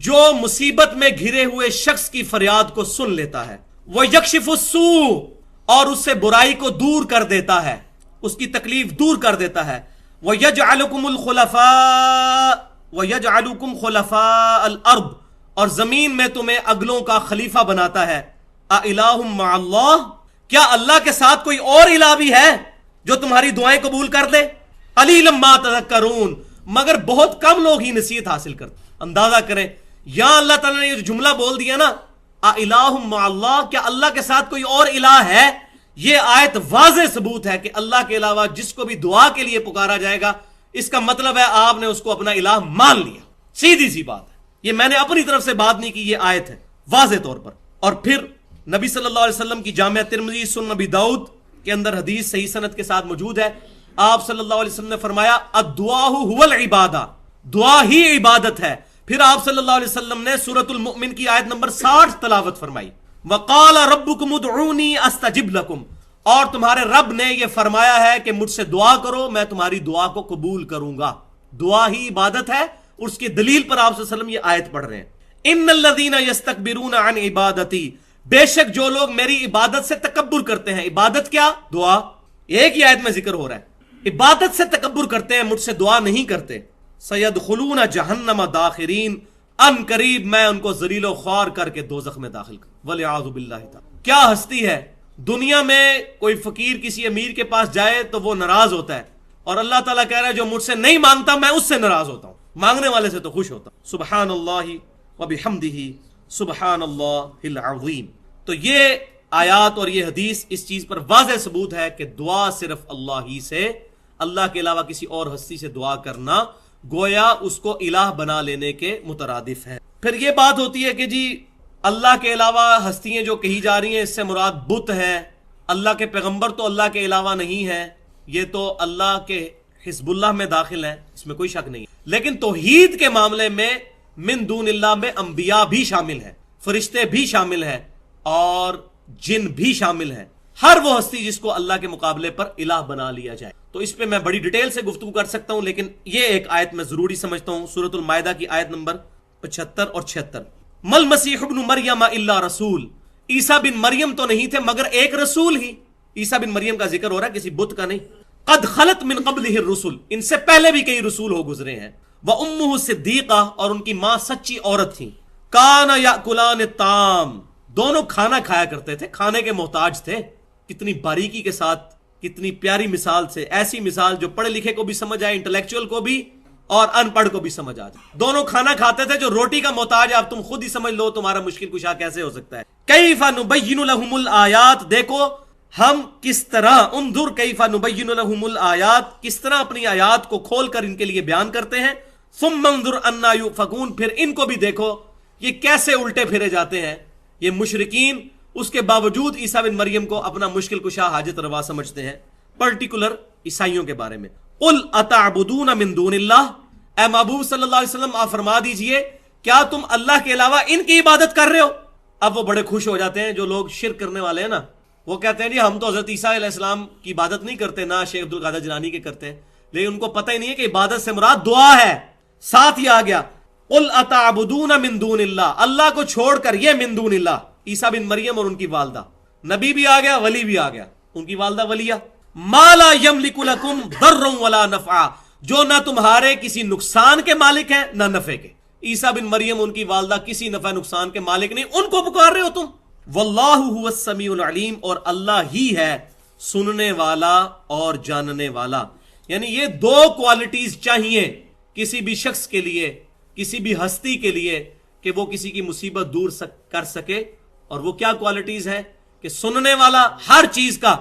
جو مصیبت میں گھرے ہوئے شخص کی فریاد کو سن لیتا ہے. وَيَكْشِفُ السُّوءَ، اور اس سے برائی کو دور کر دیتا ہے، اس کی تکلیف دور کر دیتا ہے. وَيَجْعَلُكُمْ خُلَفَاءَ الْأَرْضِ، اور زمین میں تمہیں اگلوں کا خلیفہ بناتا ہے. اَإِلَٰهٌ مَّعَ اللَّهِ، کیا اللہ کے ساتھ کوئی اور الہ بھی ہے جو تمہاری دعائیں قبول کر دے. قلیلا ما تذکرون، مگر بہت کم لوگ ہی نصیحت حاصل کرتے. اندازہ کریں یہاں اللہ تعالیٰ نے یہ جملہ بول دیا نا الہ مع اللہ، کیا اللہ کے ساتھ کوئی اور الہ ہے. یہ آیت واضح ثبوت ہے کہ اللہ کے علاوہ جس کو بھی دعا کے لیے پکارا جائے گا اس کا مطلب ہے آپ نے اس کو اپنا الہ مان لیا. سیدھی سی بات ہے، یہ میں نے اپنی طرف سے بات نہیں کی، یہ آیت ہے واضح طور پر. اور پھر نبی صلی اللہ علیہ وسلم کی جامعہ ترمذی سنن نبی داؤد کے اندر حدیث صحیح سند کے ساتھ موجود ہے. آپ صلی اللہ علیہ وسلم نے فرمایا الدعاء هو العبادہ، دعا ہی عبادت ہے. پھر آپ صلی اللہ علیہ وسلم نے سورۃ المؤمن کی آیت نمبر 60 تلاوت فرمائی، وقال ربکم ادعونی استجب لکم، اور تمہارے رب نے یہ فرمایا ہے کہ مجھ سے دعا کرو، میں تمہاری دعا کو قبول کروں گا۔ دعا ہی عبادت ہے، اس کی دلیل پر آپ صلی اللہ علیہ وسلم یہ آیت پڑھ رہے ہیں۔ ان الذین یستکبرون عن عبادتی، بے شک جو لوگ میری عبادت سے تکبر کرتے ہیں، عبادت کیا؟ دعا، ایک ہی آیت میں ذکر ہو رہا ہے، عبادت سے تکبر کرتے ہیں، مجھ سے دعا نہیں کرتے، سیدخلون جہنم داخرین، ان قریب میں ان کو ذلیل و خوار کر کے دوزخ میں داخل کروں، والعیاذ باللہ تعالی۔ کیا ہستی ہے دنیا میں، کوئی فقیر کسی امیر کے پاس جائے تو وہ ناراض ہوتا ہے، اور اللہ تعالیٰ کہہ رہا ہے جو مجھ سے نہیں مانگتا میں اس سے ناراض ہوتا ہوں، مانگنے والے سے تو خوش ہوتا ہوں۔ سبحان اللہ وبحمدہ سبحان اللہ العظیم۔ تو یہ آیات اور یہ حدیث اس چیز پر واضح ثبوت ہے کہ دعا صرف اللہ ہی سے، اللہ کے علاوہ کسی اور ہستی سے دعا کرنا گویا اس کو الہ بنا لینے کے مترادف ہے۔ پھر یہ بات ہوتی ہے کہ جی اللہ کے علاوہ ہستیاں جو کہی جا رہی ہیں اس سے مراد بت ہے، اللہ کے پیغمبر تو اللہ کے علاوہ نہیں ہے، یہ تو اللہ کے حزب اللہ میں داخل ہیں، اس میں کوئی شک نہیں، لیکن توحید کے معاملے میں من دون اللہ میں انبیاء بھی شامل ہیں، فرشتے بھی شامل ہیں، اور جن بھی شامل ہیں، ہر وہ ہستی جس کو اللہ کے مقابلے پر الہ بنا لیا جائے۔ تو اس پہ میں بڑی ڈیٹیل سے گفتگو کر سکتا ہوں، لیکن یہ ایک آیت میں ضروری سمجھتا ہوں، سورۃ المائدہ کی آیت نمبر 75 اور 76۔ مل مسیح ابن مریم الا رسول، عیسیٰ بن مریم تو نہیں تھے مگر ایک رسول ہی۔ عیسیٰ بن مریم کا ذکر ہو رہا ہے، کسی بت کا نہیں۔ قد خلت من قبلہ الرسل، ان سے پہلے بھی کئی رسول ہو گزرے ہیں۔ وامہ صدیقہ، اور ان کی ماں سچی عورت تھی۔ کانا یاکلان الطعام، دونوں کھانا کھایا کرتے تھے، کھانے کے محتاج تھے۔ کتنی باریکی کے ساتھ، کتنی پیاری مثال سے، ایسی مثال جو پڑھے لکھے کو بھی سمجھ آئے، انٹلیکچوئل کو بھی اور ان پڑھ کو بھی سمجھ آ جائے۔ دونوں کھانا کھاتے تھے، جو روٹی کا محتاج ہے اب تم خود ہی سمجھ لو تمہارا مشکل کشا کیسے ہو سکتا ہے۔ کیف نبین لہم الآیات، دیکھو ہم کس طرح، انظر کیف نبین لہم الآیات، کس طرح اپنی آیات کو کھول کر ان کے لیے بیان کرتے ہیں۔ ثم انظر انا یؤفکون، پھر ان کو بھی دیکھو یہ کیسے الٹے پھرے جاتے ہیں۔ یہ مشرکین اس کے باوجود عیسیٰ بن مریم کو اپنا مشکل کشا حاجت روا سمجھتے ہیں، پرٹیکولر عیسائیوں کے بارے میں۔ قل اتعبدون من دون اللہ، اے محبوب صلی اللہ علیہ وسلم آپ فرما دیجئے کیا تم اللہ کے علاوہ ان کی عبادت کر رہے ہو؟ اب وہ بڑے خوش ہو جاتے ہیں جو لوگ شرک کرنے والے ہیں نا، وہ کہتے ہیں جی ہم تو حضرت عیسیٰ علیہ السلام کی عبادت نہیں کرتے، نہ شیخ عبد القادر جیلانی کے کرتے ہیں، لیکن ان کو پتہ ہی نہیں ہے کہ عبادت سے مراد دعا ہے۔ ساتھ ہی آ گیا قل اتعبدون من دون اللہ، اللہ کو چھوڑ کر یہ من دون اللہ، عیسیٰ بن مریم اور ان کی والدہ، نبی بھی آ گیا ولی بھی آ گیا، ان کی والدہ ولیہ، ما لا یملک لکم ضرا ولا نفعا، جو نہ تمہارے کسی نقصان کے مالک ہیں نہ نفع کے۔ عیسیٰ بن مریم ان کی والدہ کسی نفع نقصان کے مالک نہیں، ان کو پکار رہے ہو تم۔ واللہ هو السمیع العلیم، اور اللہ ہی ہے سننے والا اور جاننے والا۔ یعنی یہ دو کوالٹیز چاہیے کسی بھی شخص کے لیے، کسی بھی ہستی کے لیے، کہ وہ کسی کی مصیبت دور کر سکے، اور وہ کیا کوالٹیز ہے کہ سننے والا ہر چیز کا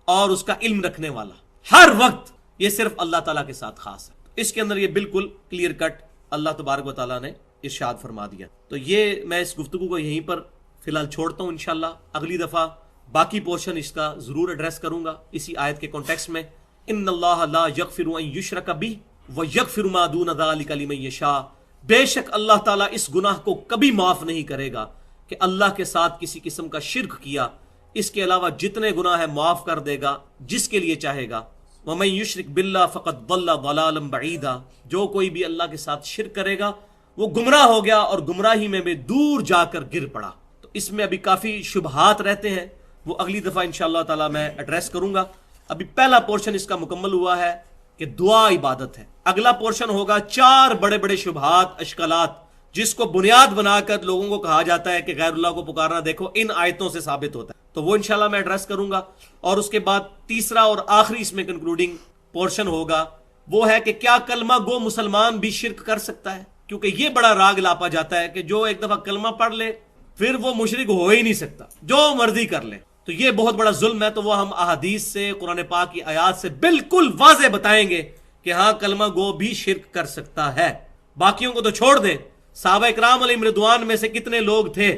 اور اس کا علم رکھنے والا ہر وقت، یہ صرف اللہ تعالیٰ کے ساتھ خاص ہے۔ اس کے اندر یہ بالکل کلیئر کٹ اللہ تبارک و تعالیٰ نے ارشاد فرما دیا۔ تو یہ میں اس گفتگو کو یہیں پر فی الحال چھوڑتا ہوں، انشاءاللہ اگلی دفعہ باقی پورشن اس کا ضرور ایڈریس کروں گا اسی آیت کے کانٹیکسٹ میں۔ ان اللہ لا یغفر ان یشرک بہ ویغفر ما دون ذلک لمن یشاء، بے شک اللہ تعالیٰ اس گناہ کو کبھی معاف نہیں کرے گا کہ اللہ کے ساتھ کسی قسم کا شرک کیا، اس کے علاوہ جتنے گناہ ہیں معاف کر دے گا جس کے لیے چاہے گا۔ وَمَن يُشْرِكْ بِاللَّهِ فَقَدْ ضَلَّ ضَلَالًا بَعِيدًا، جو کوئی بھی اللہ کے ساتھ شرک کرے گا وہ گمراہ ہو گیا اور گمراہی میں بھی دور جا کر گر پڑا۔ تو اس میں ابھی کافی شبہات رہتے ہیں، وہ اگلی دفعہ انشاءاللہ تعالی میں ایڈریس کروں گا۔ ابھی پہلا پورشن اس کا مکمل ہوا ہے کہ دعا عبادت ہے، اگلا پورشن ہوگا 4 بڑے بڑے شبہات، اشکالات، جس کو بنیاد بنا کر لوگوں کو کہا جاتا ہے کہ غیر اللہ کو پکارنا دیکھو ان آیتوں سے ثابت ہوتا ہے، تو وہ انشاءاللہ میں ایڈریس کروں گا۔ اور اس کے بعد تیسرا اور آخری اس میں کنکلوڈنگ پورشن ہوگا، وہ ہے کہ کیا کلمہ گو مسلمان بھی شرک کر سکتا ہے؟ کیونکہ یہ بڑا راگ لاپا جاتا ہے کہ جو ایک دفعہ کلمہ پڑھ لے پھر وہ مشرک ہو ہی نہیں سکتا، جو مرضی کر لے، تو یہ بہت بڑا ظلم ہے۔ تو وہ ہم احادیث سے، قرآن پاک کی آیات سے بالکل واضح بتائیں گے کہ ہاں کلمہ گو بھی شرک کر سکتا ہے۔ باقیوں کو تو چھوڑ دیں، صحابہ اکرام علیہم رضوان میں سے کتنے لوگ تھے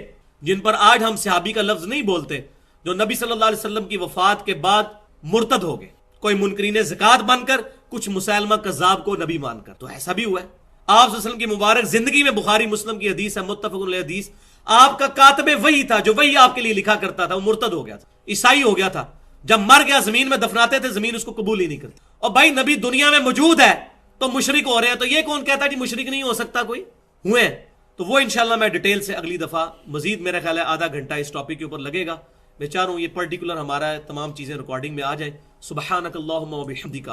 جن پر آج ہم صحابی کا لفظ نہیں بولتے، جو نبی صلی اللہ علیہ وسلم کی وفات کے بعد مرتد ہو گئے، کوئی منکرین زکات بن کر، کچھ مسلمہ کذاب کو نبی مان کر، تو ایسا بھی ہوا ہے۔ آپ صلی اللہ علیہ وسلم کی مبارک زندگی میں بخاری مسلم کی حدیث ہے، متفق علیہ حدیث، آپ کا کاتب وہی تھا جو وہی آپ کے لیے لکھا کرتا تھا، وہ مرتد ہو گیا تھا، عیسائی ہو گیا تھا، جب مر گیا زمین میں دفناتے تھے، زمین اس کو قبول ہی نہیں کرتی۔ اور بھائی نبی دنیا میں موجود ہے تو مشرک ہو رہے ہیں، تو یہ کون کہتا ہے کہ مشرک نہیں ہو سکتا کوئی؟ ہوئے ہیں۔ تو وہ انشاءاللہ میں ڈیٹیل سے اگلی دفعہ مزید، میرا خیال ہے آدھا گھنٹہ اس ٹاپک کے اوپر لگے گا، میں چاہ رہا ہوں یہ پرٹیکولر ہمارا تمام چیزیں ریکارڈنگ میں آ جائیں۔ سبحانک اللہم و بحمدک،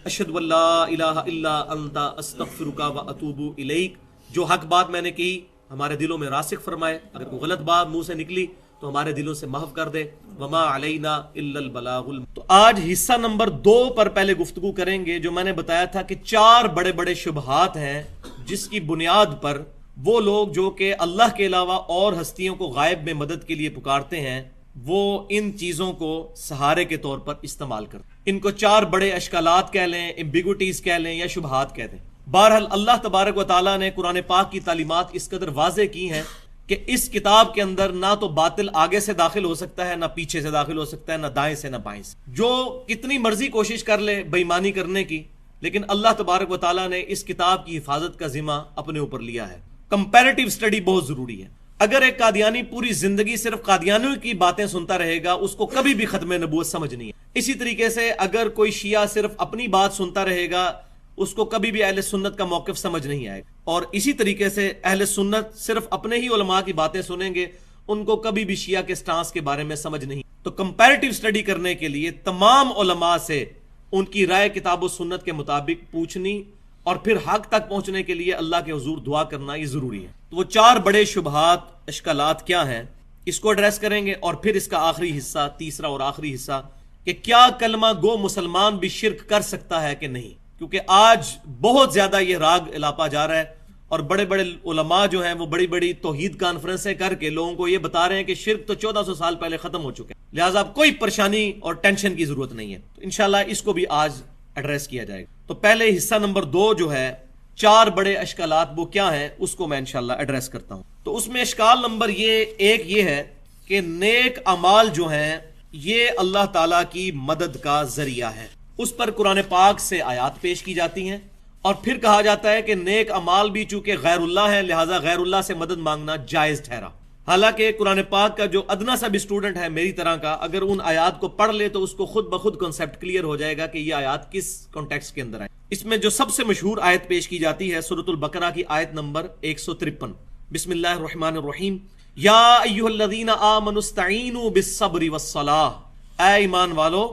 اشہد ان لا الہ الا انت، استغفرک و اتوب الیک۔ جو حق بات میں نے کی ہمارے دلوں میں راسخ فرمائے، اگر کوئی غلط بات منہ سے نکلی تو ہمارے دلوں سے محو کر دے، وما علینا الا البلاغ۔ تو آج حصہ نمبر 2 پر پہلے گفتگو کریں گے، جو میں نے بتایا تھا کہ 4 بڑے بڑے شبہات ہیں جس کی بنیاد پر وہ لوگ جو کہ اللہ کے علاوہ اور ہستیوں کو غائب میں مدد کے لیے پکارتے ہیں، وہ ان چیزوں کو سہارے کے طور پر استعمال کرتے ہیں۔ ان کو 4 بڑے اشکالات کہہ لیں، ایمبیگوٹیز کہہ لیں، یا شبہات کہہ دیں۔ بہرحال اللہ تبارک و تعالیٰ نے قرآن پاک کی تعلیمات اس قدر واضح کی ہیں کہ اس کتاب کے اندر نہ تو باطل آگے سے داخل ہو سکتا ہے، نہ پیچھے سے داخل ہو سکتا ہے، نہ دائیں سے نہ بائیں سے۔ جو کتنی مرضی کوشش کر لے بے ایمانی کرنے کی، لیکن اللہ تبارک و تعالیٰ نے اس کتاب کی حفاظت کا ذمہ اپنے اوپر لیا ہے۔ کمپیریٹیو اسٹڈی بہت ضروری ہے۔ اگر ایک قادیانی پوری زندگی صرف قادیانیوں کی باتیں سنتا رہے گا، اس کو کبھی بھی ختم نبوت سمجھ نہیں ہے۔ اسی طریقے سے اگر کوئی شیعہ صرف اپنی بات سنتا رہے گا، اس کو کبھی بھی اہل سنت کا موقف سمجھ نہیں آئے گا۔ اور اسی طریقے سے اہل سنت صرف اپنے ہی علماء کی باتیں سنیں گے، ان کو کبھی بھی شیعہ کے سٹانس کے بارے میں سمجھ نہیں۔ تو کمپیریٹیو اسٹڈی کرنے کے لیے تمام علماء سے ان کی رائے کتاب و سنت کے مطابق پوچھنی، اور پھر حق تک پہنچنے کے لیے اللہ کے حضور دعا کرنا یہ ضروری ہے۔ تو وہ 4 بڑے شبہات، اشکالات کیا ہیں، اس کو ایڈریس کریں گے، اور پھر اس کا آخری حصہ، تیسرا اور آخری حصہ، کہ کیا کلمہ گو مسلمان بھی شرک کر سکتا ہے کہ نہیں، کیونکہ آج بہت زیادہ یہ راگ الاپا جا رہا ہے، اور بڑے بڑے علماء جو ہیں وہ بڑی بڑی توحید کانفرنسیں کر کے لوگوں کو یہ بتا رہے ہیں کہ شرک تو 1400 سال پہلے ختم ہو چکے ہیں، لہٰذا اب کوئی پریشانی اور ٹینشن کی ضرورت نہیں ہے۔ تو انشاءاللہ اس کو بھی آج ایڈریس کیا جائے گا۔ تو پہلے حصہ نمبر 2 جو ہے 4 بڑے اشکالات وہ کیا ہیں، اس کو میں انشاءاللہ ایڈریس کرتا ہوں۔ تو اس میں اشکال نمبر 1 یہ ہے کہ نیک اعمال جو ہیں یہ اللہ تعالیٰ کی مدد کا ذریعہ ہے۔ اس پر قرآن پاک سے آیات پیش کی جاتی ہیں، اور پھر کہا جاتا ہے کہ نیک اعمال بھی چونکہ غیر اللہ ہیں، لہٰذا غیر اللہ سے مدد مانگنا جائز ٹھہرا۔ حالانکہ قرآن پاک کا جو ادنا سا بھی اسٹوڈنٹ ہے میری طرح کا، اگر ان آیات کو پڑھ لے تو اس کو خود بخود کنسیپٹ کلیئر ہو جائے گا کہ یہ آیات کس کانٹیکسٹ کے اندر ہے۔ اس میں جو سب سے مشہور آیت پیش کی جاتی ہے سورۃ البقرہ کی آیت نمبر 153، بسم اللہ الرحمن الرحیم، یا ایھا الذین آمنوا استعینوا بالصبر والصلاۃ، اے ایمان والو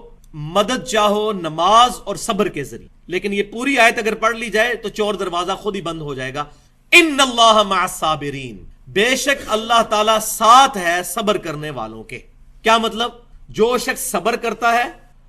مدد چاہو نماز اور صبر کے ذریعے۔ لیکن یہ پوری آیت اگر پڑھ لی جائے تو چور دروازہ خود ہی بند ہو جائے گا۔ ان اللہ مع الصابرین، بے شک اللہ تعالیٰ ساتھ ہے صبر کرنے والوں کے۔ کیا مطلب؟ جو شخص صبر کرتا ہے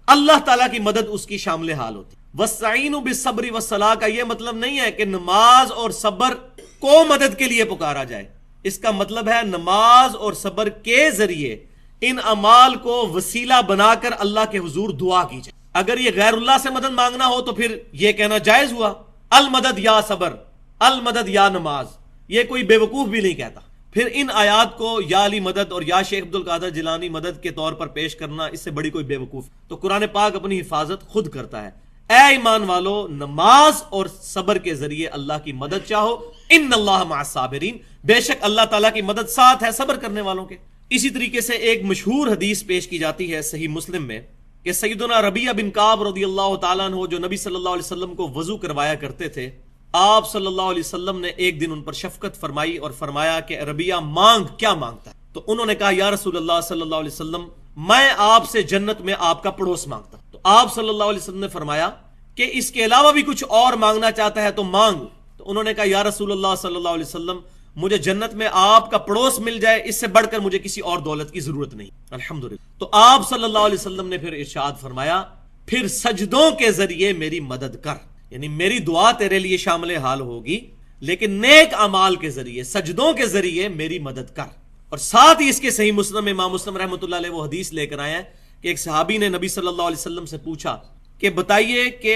اللہ تعالیٰ کی مدد اس کی شامل حال ہوتی ہے۔ وَاسْتَعِینُوا بِالصَّبْرِ وَالصَّلَاةِ کا یہ مطلب نہیں ہے کہ نماز اور صبر کو مدد کے لیے پکارا جائے، اس کا مطلب ہے نماز اور صبر کے ذریعے ان اعمال کو وسیلہ بنا کر اللہ کے حضور دعا کی جائے۔ اگر یہ غیر اللہ سے مدد مانگنا ہو تو پھر یہ کہنا جائز ہوا، المدد یا صبر، المدد یا نماز، یہ کوئی بے وقوف بھی نہیں کہتا۔ پھر ان آیات کو یا علی مدد اور یا شیخ عبد القادر جیلانی مدد کے طور پر پیش کرنا، اس سے بڑی کوئی بے وقوف۔ تو قرآن پاک اپنی حفاظت خود کرتا ہے۔ اے ایمان والو نماز اور صبر کے ذریعے اللہ کی مدد چاہو، ان اللہ مع الصابرین، بے شک اللہ تعالیٰ کی مدد ساتھ ہے صبر کرنے والوں کے۔ اسی طریقے سے ایک مشہور حدیث پیش کی جاتی ہے صحیح مسلم میں کہ سیدنا ربیعہ بن کعب رضی اللہ تعالیٰ عنہ جو نبی صلی اللہ علیہ وسلم کو وضو کروایا کرتے تھے، آپ صلی اللہ علیہ وسلم نے ایک دن ان پر شفقت فرمائی اور فرمایا کہ ربیعہ مانگ، کیا مانگتا ہے؟ تو انہوں نے کہا یا رسول اللہ صلی اللہ علیہ وسلم میں آپ سے جنت میں آپ کا پڑوس مانگتا ہوں۔ تو آپ صلی اللہ علیہ وسلم نے فرمایا کہ اس کے علاوہ بھی کچھ اور مانگنا چاہتا ہے تو مانگ۔ تو انہوں نے کہا یا رسول اللہ صلی اللہ علیہ وسلم مجھے جنت میں آپ کا پڑوس مل جائے، اس سے بڑھ کر مجھے کسی اور دولت کی ضرورت نہیں، الحمدللہ۔ تو آپ صلی اللہ علیہ وسلم نے پھر ارشاد فرمایا پھر سجدوں کے ذریعے میری مدد کر، یعنی میری دعا تیرے لیے شامل حال ہوگی لیکن نیک اعمال کے ذریعے، سجدوں کے ذریعے میری مدد کر۔ اور ساتھ ہی اس کے صحیح مسلم میں امام مسلم رحمۃ اللہ علیہ وہ حدیث لے کر آئے ہیں کہ ایک صحابی نے نبی صلی اللہ علیہ وسلم سے پوچھا کہ بتائیے کہ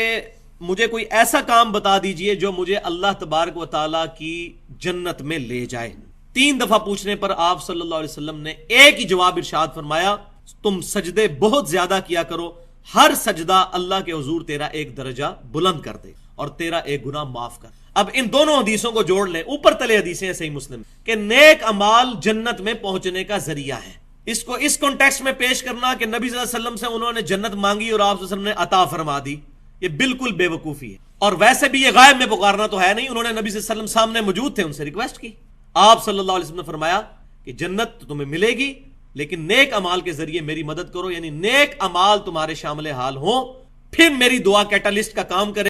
مجھے کوئی ایسا کام بتا دیجئے جو مجھے اللہ تبارک و تعالیٰ کی جنت میں لے جائے۔ 3 دفعہ پوچھنے پر آپ صلی اللہ علیہ وسلم نے ایک ہی جواب ارشاد فرمایا، تم سجدے بہت زیادہ کیا کرو، ہر سجدہ اللہ کے حضور تیرا ایک درجہ بلند کر دے۔ اور تیرا ایک گناہ معاف کر. اب ان دونوں حدیثوں کو جوڑ لیں, اوپر تلے حدیثیں ہیں صحیح مسلم کہ نیک اعمال جنت میں پہنچنے کا ذریعہ ہے. اس کو اس کانٹیکسٹ میں پیش کرنا کہ نبی صلی اللہ علیہ وسلم سے انہوں نے جنت مانگی اور آپ صلی اللہ علیہ وسلم نے عطا فرما دی, یہ بالکل بے وقوفی ہے. اور ویسے بھی یہ غائب میں پکارنا تو ہے نہیں, انہوں نے نبی صلی اللہ علیہ وسلم سامنے موجود تھے, ان سے ریکویسٹ کی. آپ صلی اللہ علیہ وسلم نے فرمایا کہ جنت تو تمہیں ملے گی لیکن نیک اعمال کے ذریعے میری مدد کرو, یعنی نیک اعمال تمہارے شامل حال ہوں, پھر میری دعا کیٹالسٹ کا کام کرے.